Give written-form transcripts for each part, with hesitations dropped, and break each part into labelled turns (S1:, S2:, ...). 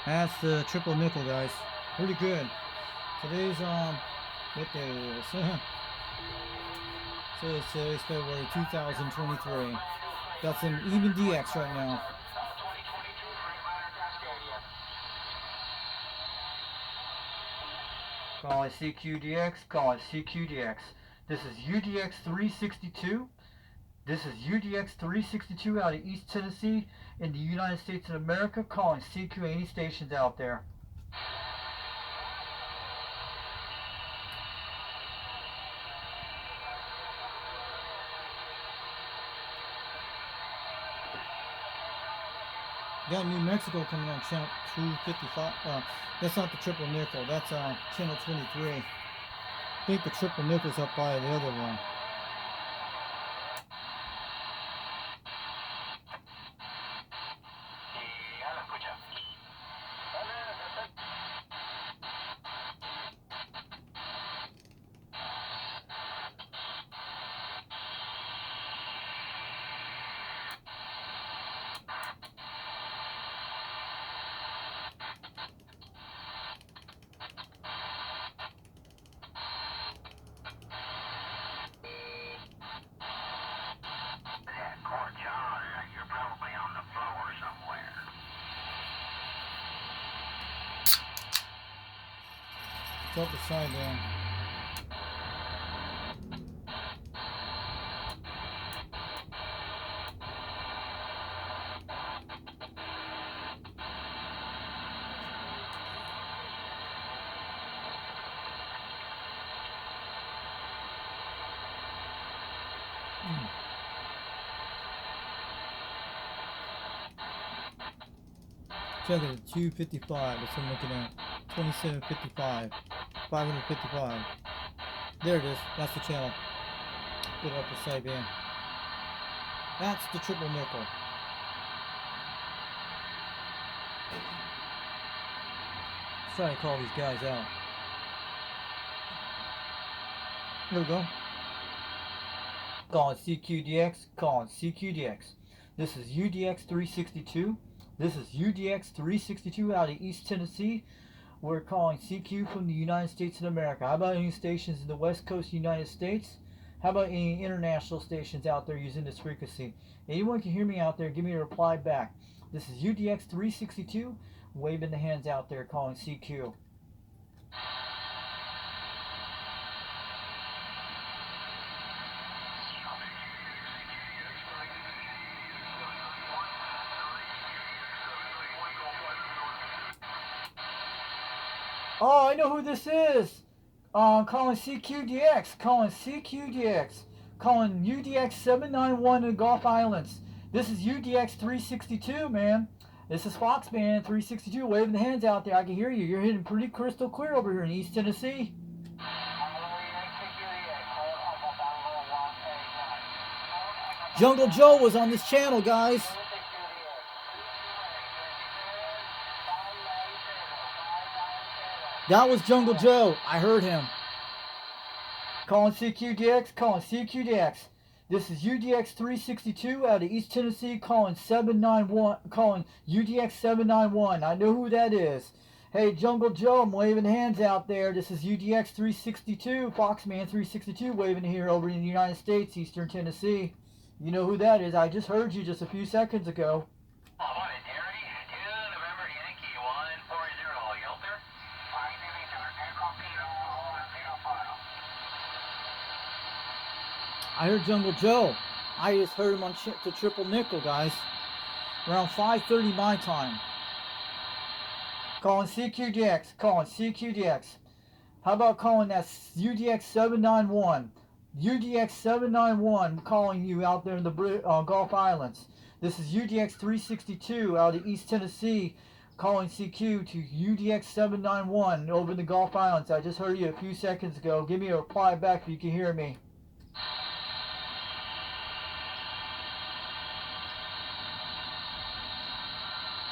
S1: That's the triple nickel, guys. Pretty good. Today's what day is this? So today's February 2023. Got some even DX right now. Calling CQDX, calling CQDX. This is UDX 362. This is UDX 362 out of East Tennessee in the United States of America, calling CQ. Any stations out there. Got New Mexico coming on channel 255. That's not the triple nickel. That's channel 23. I think the triple nickel's up by the other one. Drop the side down. Check it, 255. That's what I'm looking at. 2755. 555. There it is. That's the channel. Put it up the side band. That's the triple nickel. Let's try to call these guys out. Here we go. Calling CQDX. Calling CQDX. This is UDX 362. This is UDX 362 out of East Tennessee. We're calling CQ from the United States of America. How about any stations in the West Coast United States? How about any international stations out there using this frequency? Anyone can hear me out there, give me a reply back. This is UDX 362, waving the hands out there, calling CQ. Oh, I know who this is. Calling CQDX. Calling CQDX. Calling UDX 791 in the Gulf Islands. This is UDX 362, man. This is Foxman 362 waving the hands out there. I can hear you. You're hitting pretty crystal clear over here in East Tennessee. Jungle Joe was on this channel, guys. That was Jungle Joe. I heard him. Calling CQDX, calling CQDX. This is UDX 362 out of East Tennessee, calling 791, calling UDX 791. I know who that is. Hey, Jungle Joe, I'm waving hands out there. This is UDX 362, Foxman 362, waving here over in the United States, Eastern Tennessee. You know who that is. I just heard you just a few seconds ago. I heard Jungle Joe. I just heard him on the triple nickel, guys. Around 5:30 my time. Calling CQDX. Calling CQDX. How about calling that UDX 791? UDX 791 calling you out there in the Gulf Islands. This is UDX 362 out of East Tennessee calling CQ to UDX 791 over in the Gulf Islands. I just heard you a few seconds ago. Give me a reply back if you can hear me.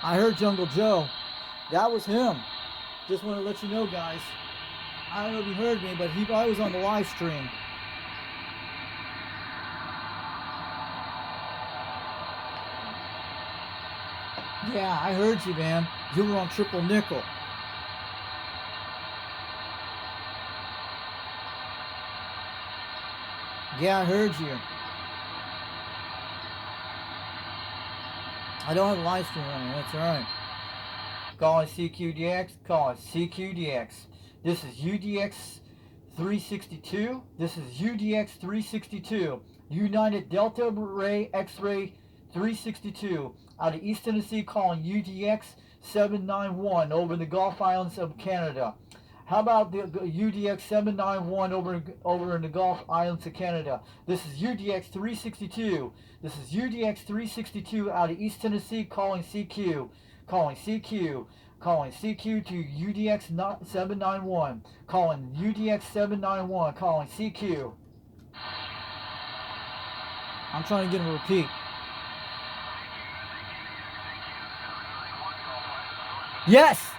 S1: I heard Jungle Joe. That was him. Just want to let you know, guys. I don't know if you heard me, but he probably was on the live stream. Yeah, I heard you, man. You were on triple nickel. Yeah, I heard you. I don't have a live stream running, that's alright. Calling CQDX, calling CQDX. This is UDX 362. This is UDX 362. United Delta Ray X-Ray 362. Out of East Tennessee, calling UDX 791 over in the Gulf Islands of Canada. How about the UDX 791 over in the Gulf Islands of Canada? This is UDX 362. This is UDX 362 out of East Tennessee, calling CQ. Calling CQ. Calling CQ to UDX 791. Calling UDX 791. Calling CQ. I'm trying to get him to repeat. Yes!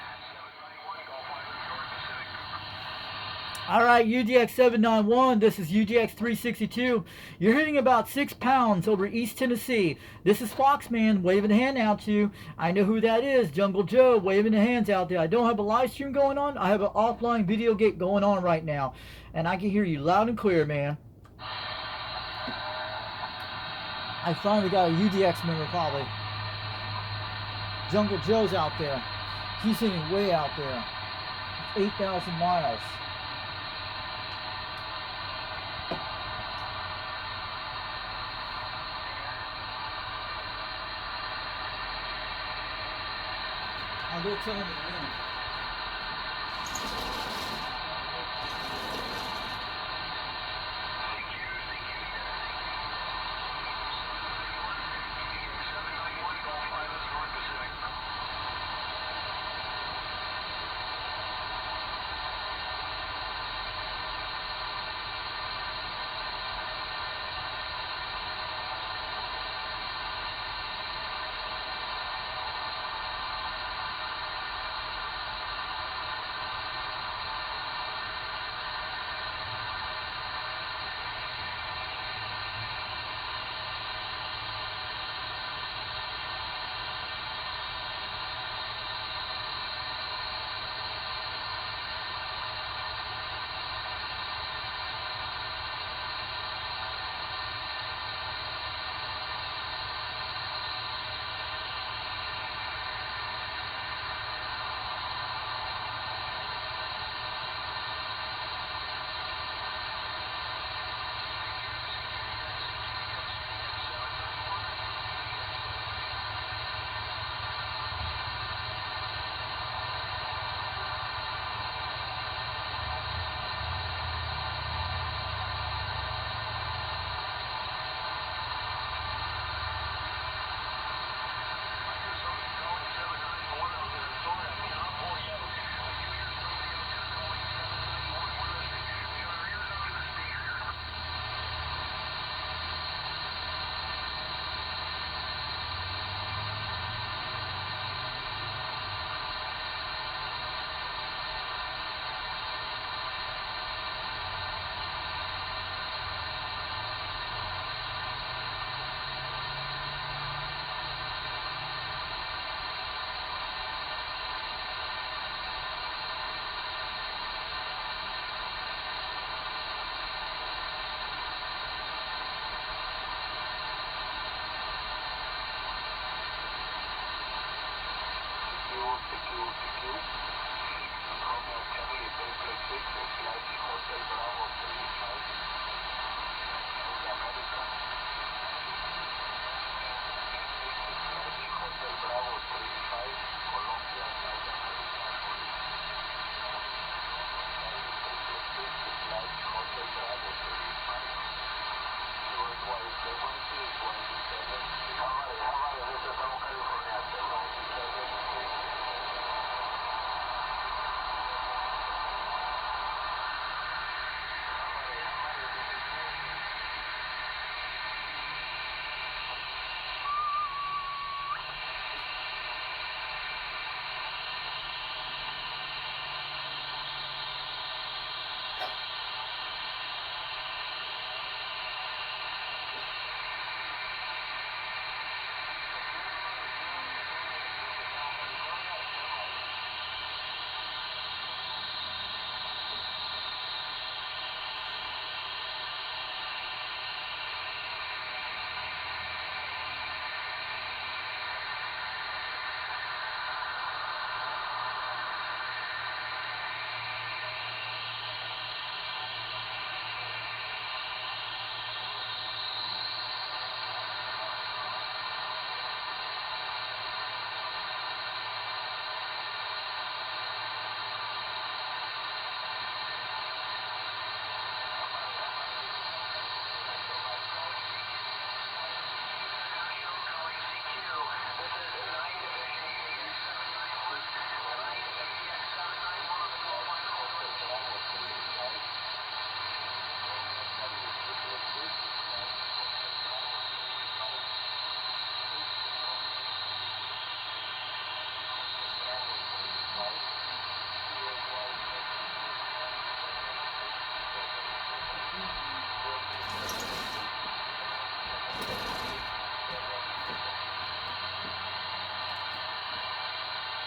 S1: Alright, UDX 791, this is UDX 362. You're hitting about 6 pounds over East Tennessee. This is Foxman waving a hand out to you. I know who that is, Jungle Joe waving the hands out there. I don't have a live stream going on. I have an offline video gate going on right now. And I can hear you loud and clear, man. I finally got a UDX member probably. Jungle Joe's out there. He's hitting way out there. 8,000 miles. I'll go tell him again.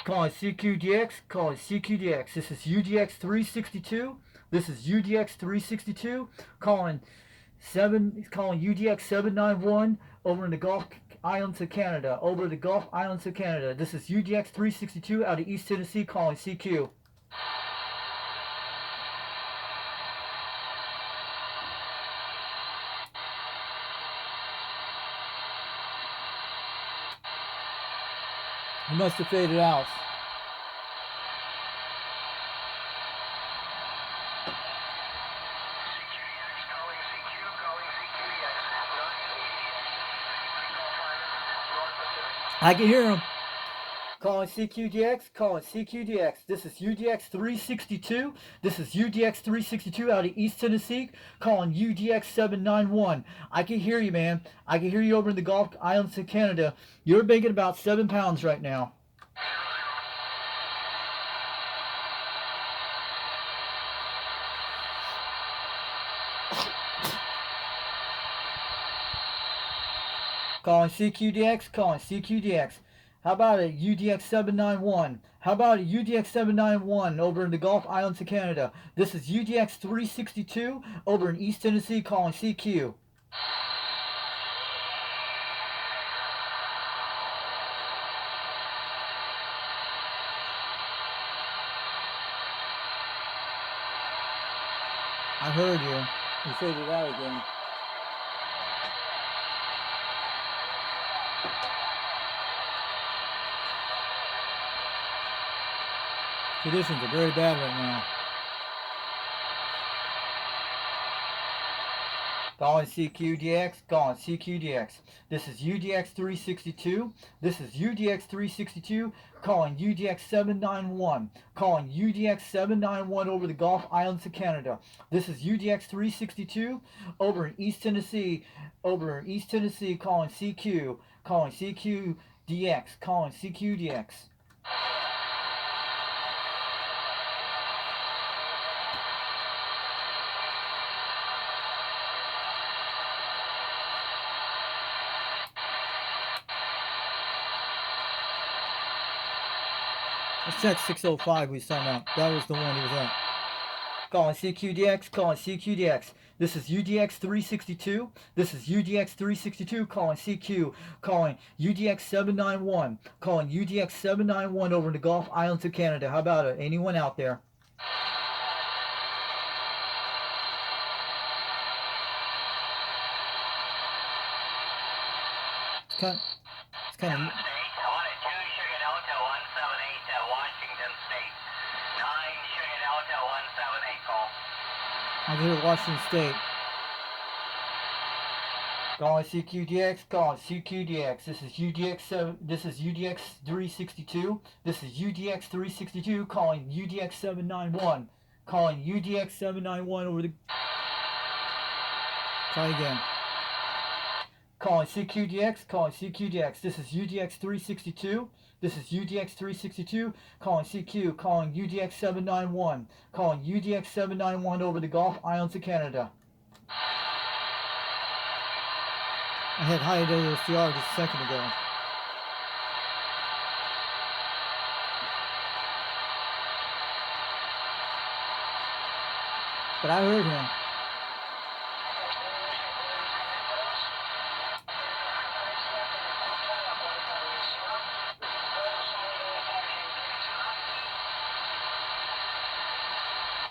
S1: Calling CQDX, calling CQDX. This is UDX 362. This is UDX 362. Calling UDX 791 over in the Gulf Islands of Canada. Over the Gulf Islands of Canada. This is UDX 362 out of East Tennessee, calling CQ. He must have faded out. I can hear him. Calling CQDX, calling CQDX. This is UDX 362. This is UDX 362 out of East Tennessee, calling UDX 791. I can hear you, man. I can hear you over in the Gulf Islands of Canada. You're making about 7 pounds right now. Calling CQDX, calling CQDX. How about a UDX 791? How about a UDX 791 over in the Gulf Islands of Canada? This is UDX 362 over in East Tennessee, calling CQ. I heard you. You faded out again. Conditions are very bad right now. Calling CQDX, calling CQDX. This is UDX 362. This is UDX 362, calling UDX 791. Calling UDX 791 over the Gulf Islands of Canada. This is UDX 362 over in East Tennessee. Over in East Tennessee, calling CQ. Calling CQDX. Calling CQDX. Let's check 605 we signed up. That was the one he was at. Calling CQDX, calling CQDX. This is UDX 362. This is UDX 362, calling CQ, calling UDX 791. Calling UDX 791 over in the Gulf Islands of Canada. How about it? Anyone out there? It's kind of I can hear Washington State. Calling CQDX, calling CQDX. This is UDX 7. This is UDX 362. This is UDX 362, calling UDX 791. Calling UDX 791 over the. Try again. Calling CQDX, calling CQDX. This is UDX 362. This is UDX 362, calling CQ, calling UDX 791, calling UDX 791 over the Gulf Islands of Canada. I had high WCR just a second ago. But I heard him.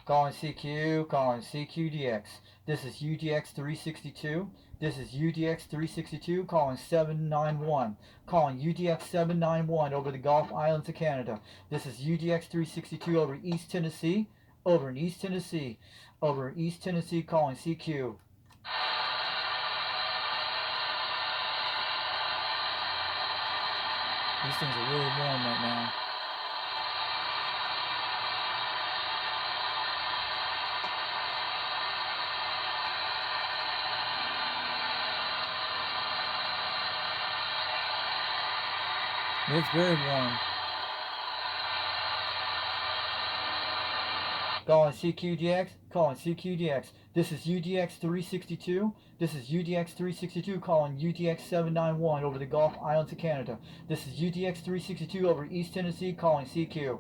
S1: Calling CQ, calling CQDX. This is UDX 362. This is UDX 362, calling 791. Calling UDX 791 over the Gulf Islands of Canada. This is UDX 362 over East Tennessee. Over in East Tennessee. Over in East Tennessee, calling CQ. These things are really warm right now. It's very warm. Calling CQDX, calling CQDX. This is UDX 362. This is UDX 362 calling UDX 791 over the Gulf Islands of Canada. This is UDX 362 over East Tennessee calling CQ.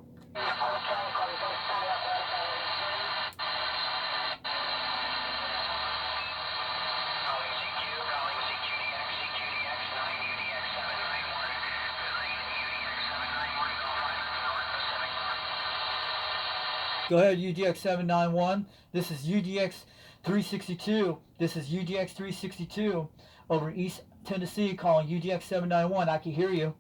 S1: Go ahead, UDX 791. This is UDX 362. This is UDX 362 over East Tennessee calling UDX 791. I can hear you.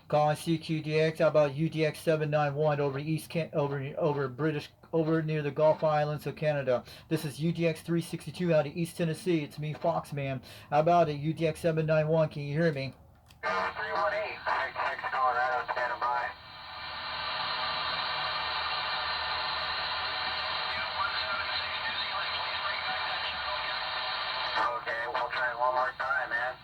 S1: Calling CQDX. How about UDX 791 over over near the Gulf Islands of Canada? This is UDX 362 out of East Tennessee. It's me, Foxman. How about it, UDX 791? Can you hear me?
S2: 318, 66 Colorado, standing by. Okay, we'll try it one more time, man.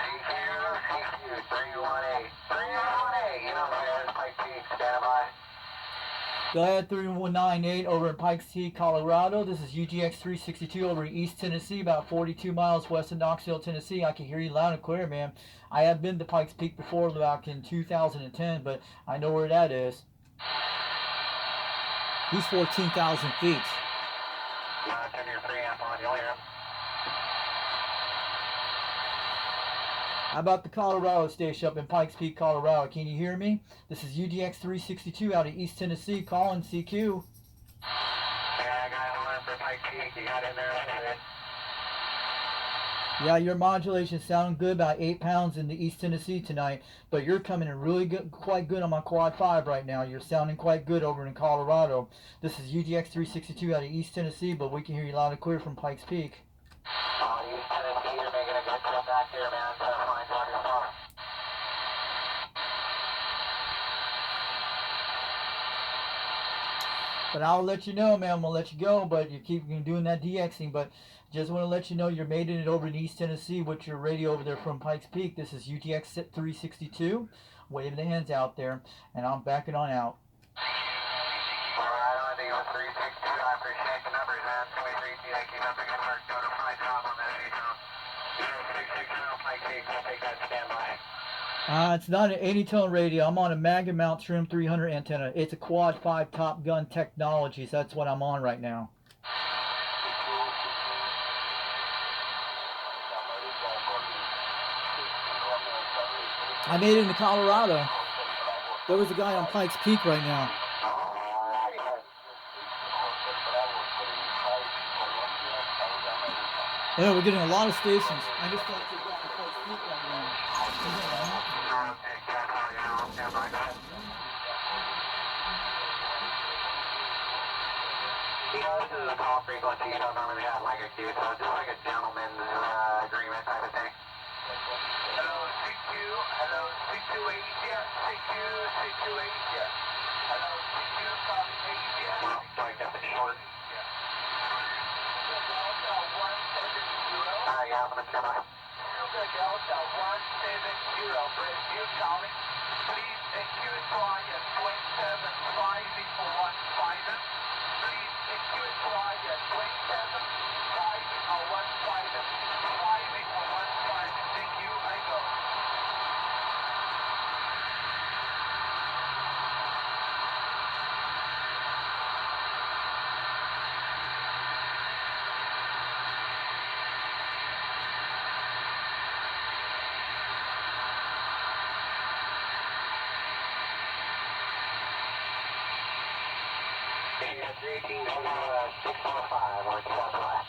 S2: CQ 318. 318, you know where it is, Pike Peak, standing by.
S1: Go ahead, 3198 over in Pikes Peak, Colorado. This is UGX 362 over East Tennessee, about 42 miles west of Knoxville, Tennessee. I can hear you loud and clear, man. I have been to Pikes Peak before, back in 2010, but I know where that is. He's 14,000 feet.
S2: Turn your preamp on, you'll hear him.
S1: How about the Colorado station up in Pikes Peak, Colorado? Can you hear me? This is UDX 362 out of East Tennessee calling CQ.
S2: Yeah, I got one for Pike Peak. You got in there, okay?
S1: Yeah, your modulation sounding good, about 8 pounds in the East Tennessee tonight, but you're coming in really good, quite good on my Quad 5 right now. You're sounding quite good over in Colorado. This is UDX 362 out of East Tennessee, but we can hear you loud and clear from Pikes Peak.
S2: East Tennessee, you're making a good trip back here, man. So fine, talk yourself.
S1: But I'll let you know, man. I'm going to let you go, but you keep doing that DXing. But just want to let you know you're making it over in East Tennessee with your radio over there from Pikes Peak. This is UTX 362. Waving the hands out there, and I'm backing on out.
S2: Alright, I think it was 362. I appreciate the numbers, man. 23, keep up the good work. Doing a fine job on that anytone. 0660 Pike Peak, we'll take that standby.
S1: It's not an 80-tone radio. I'm on a Mega Mount Trim 300 antenna. It's a Quad 5 Top Gun Technologies. That's what I'm on right now. I made it into Colorado. There was a guy on Pikes Peak right now. Yeah, we're getting a lot of stations. I just thought you got to Pikes Peak right now.
S2: This is a call frequency. You don't normally have like a queue, so it's just like a gentleman's agreement type of thing. Hello, CQ. Hello, CQ Asia. CQ Asia. Hello, CQ South Asia. So I kept it short. Delta 170. Yeah, I'm going to turn on. Delta 170. Brand new calling. Please QSY at 275 Please QSY at 275 Thank you, I go. Yeah, 318, 645 or 215.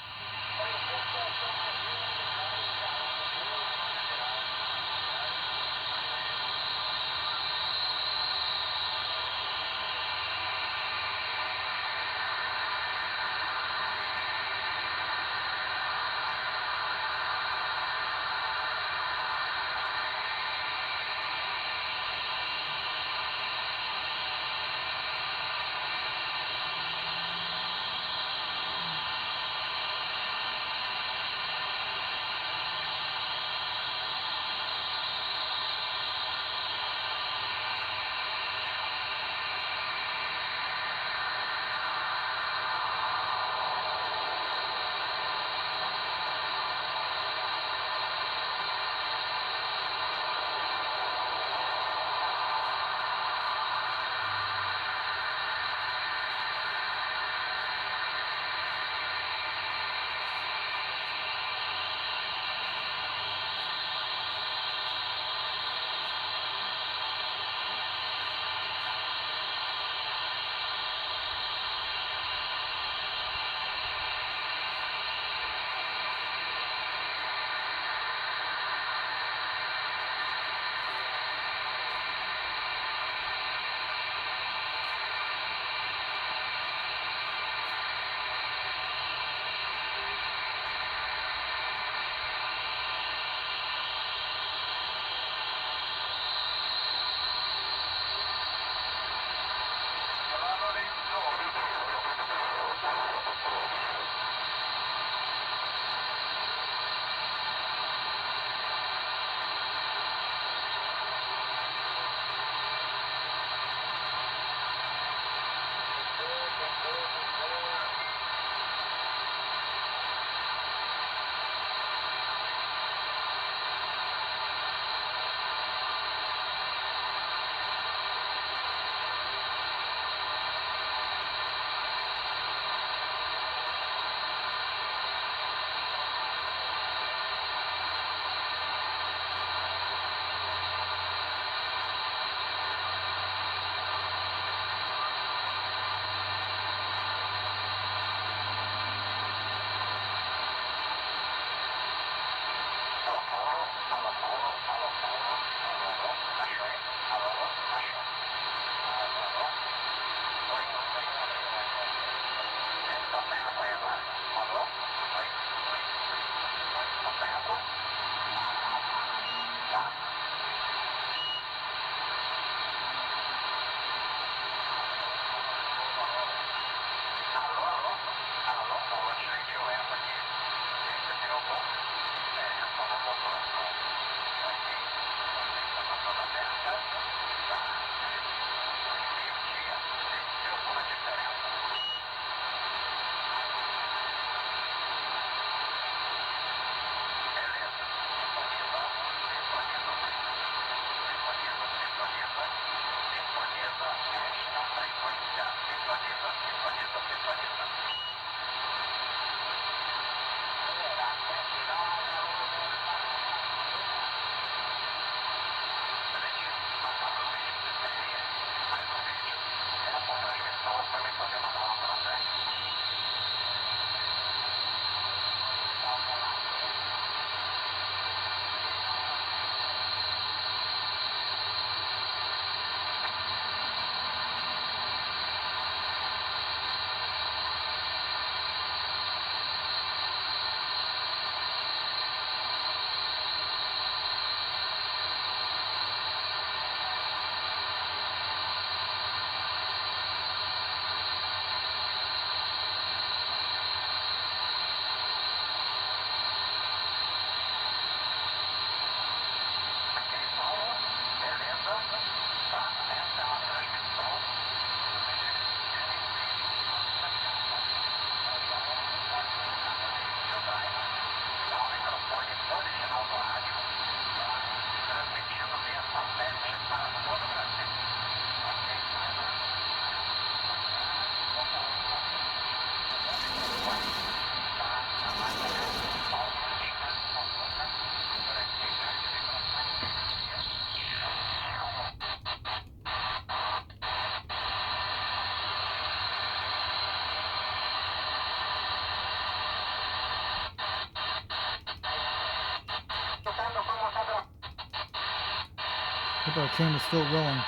S1: Hope our camera's still rolling.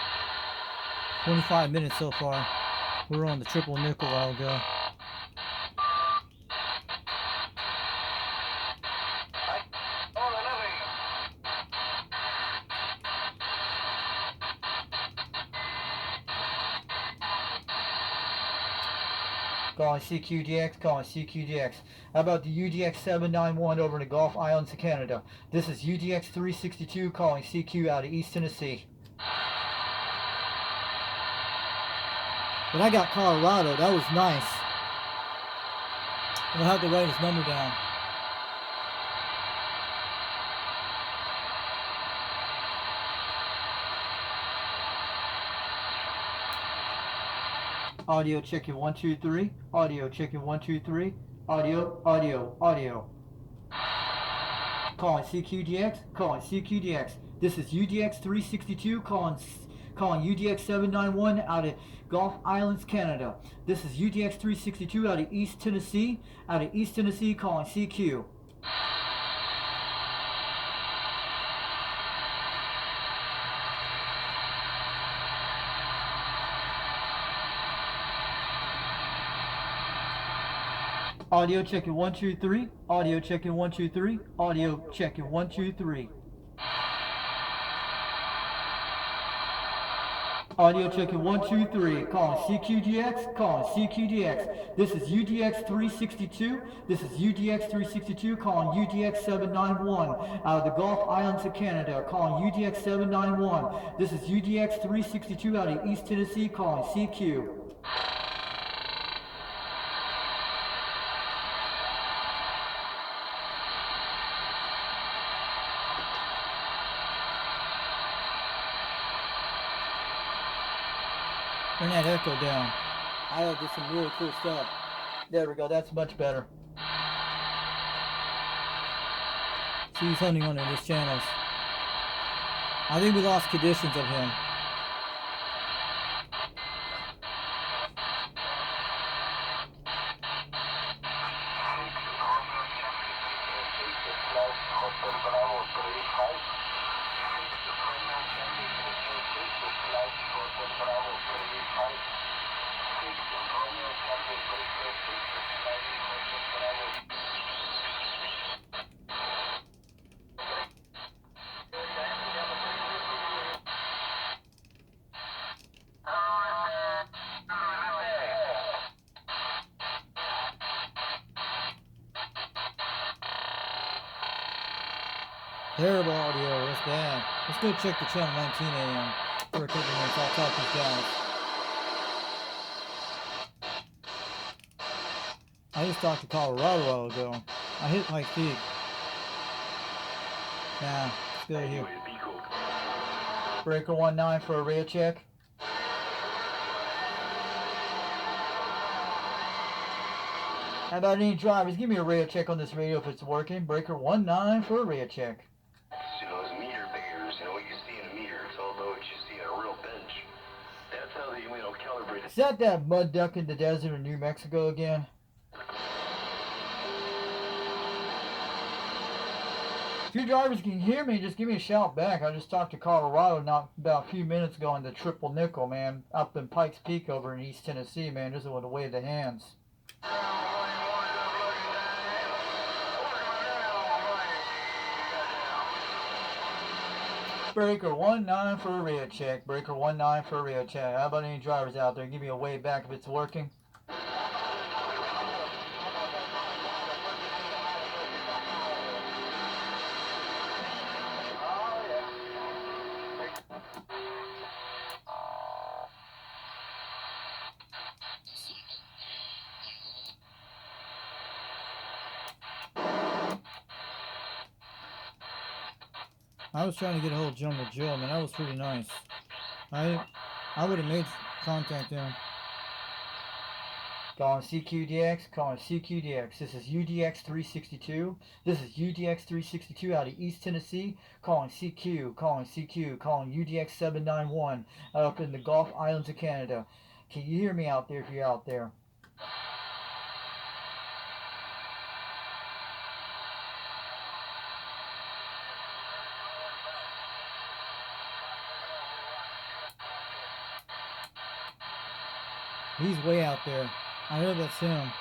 S1: 25 minutes so far. We were on the triple nickel a while ago. Calling CQDX, calling CQDX. How about the UDX 791 over in the Gulf Islands of Canada? This is UDX 362 calling CQ out of East Tennessee. But I got Colorado. That was nice. I'm gonna have to write his number down. Audio checking 1 2 3. Audio checking 1 2 3. Audio, audio, audio. Calling CQDX, calling CQDX. This is UDX 362 calling UDX 791 out of Gulf Islands, Canada. This is UDX 362 out of East Tennessee. Out of East Tennessee calling CQ. Audio checking 1 2 3. Audio checking 1 2 3. Audio checking 1 2 3. Audio checking 1 2 3. Calling CQDX. Calling CQDX. This is UDX 362. This is UDX 362 calling UDX 791 out of the Gulf Islands of Canada. Calling UDX 791. This is UDX 362 out of East Tennessee calling CQ. Turn that echo down. I did some really cool stuff. There we go. That's much better. See, he's hunting on his channels. I think we lost conditions of him. Terrible audio, that's bad. Let's go check the channel 19 AM for a couple minutes. I'll talk to these guys. I just talked to Colorado a while ago. I hit Mike Peak. Nah, let's go here. Breaker 19 for a radio check. How about any drivers? Give me a radio check on this radio if it's working. Breaker 19 for a radio check. Is that mud duck in the desert in New Mexico again? If you drivers can hear me, just give me a shout back. I just talked to Colorado not about a few minutes ago on the triple nickel, man, up in Pikes Peak over in East Tennessee, man. Just want to wave the hands. Breaker 19 for a radio check. Breaker 19 for a radio check. How about any drivers out there? Give me a wave back if it's working. I was trying to get a hold of Jungle Joe, man. That was pretty nice. I would have made contact there. Calling CQDX, calling CQDX. This is UDX 362. This is UDX 362 out of East Tennessee. Calling CQ, calling CQ, calling UDX 791 up in the Gulf Islands of Canada. Can you hear me out there if you're out there? He's way out there. I know that's him.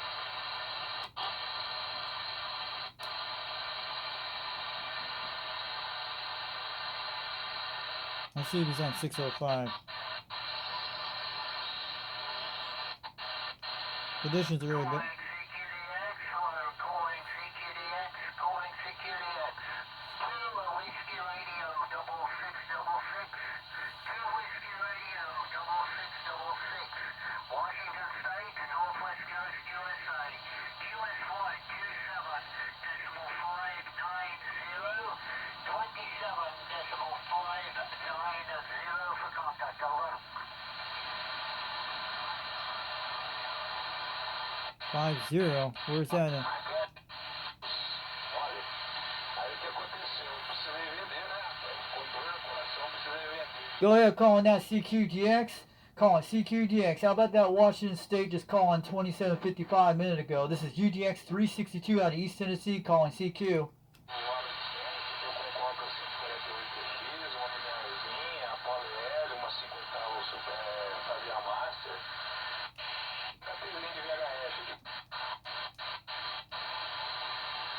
S1: Let's see if he's on 605. Conditions are really bad. Five zero. Where's that at? Go ahead, calling that CQDX. Calling CQDX. How about that Washington State just calling 2755 a minute ago? This is UDX 362 out of East Tennessee calling CQ.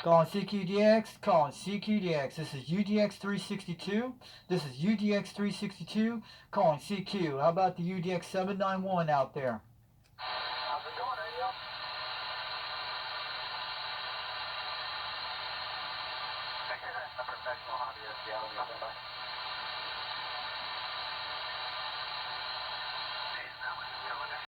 S1: Calling CQDX, calling CQDX. This is UDX 362. This is UDX 362, calling CQ. How about the UDX 791 out there?
S2: How's it going, radio? A professional hobbyist, yeah, let me stand by.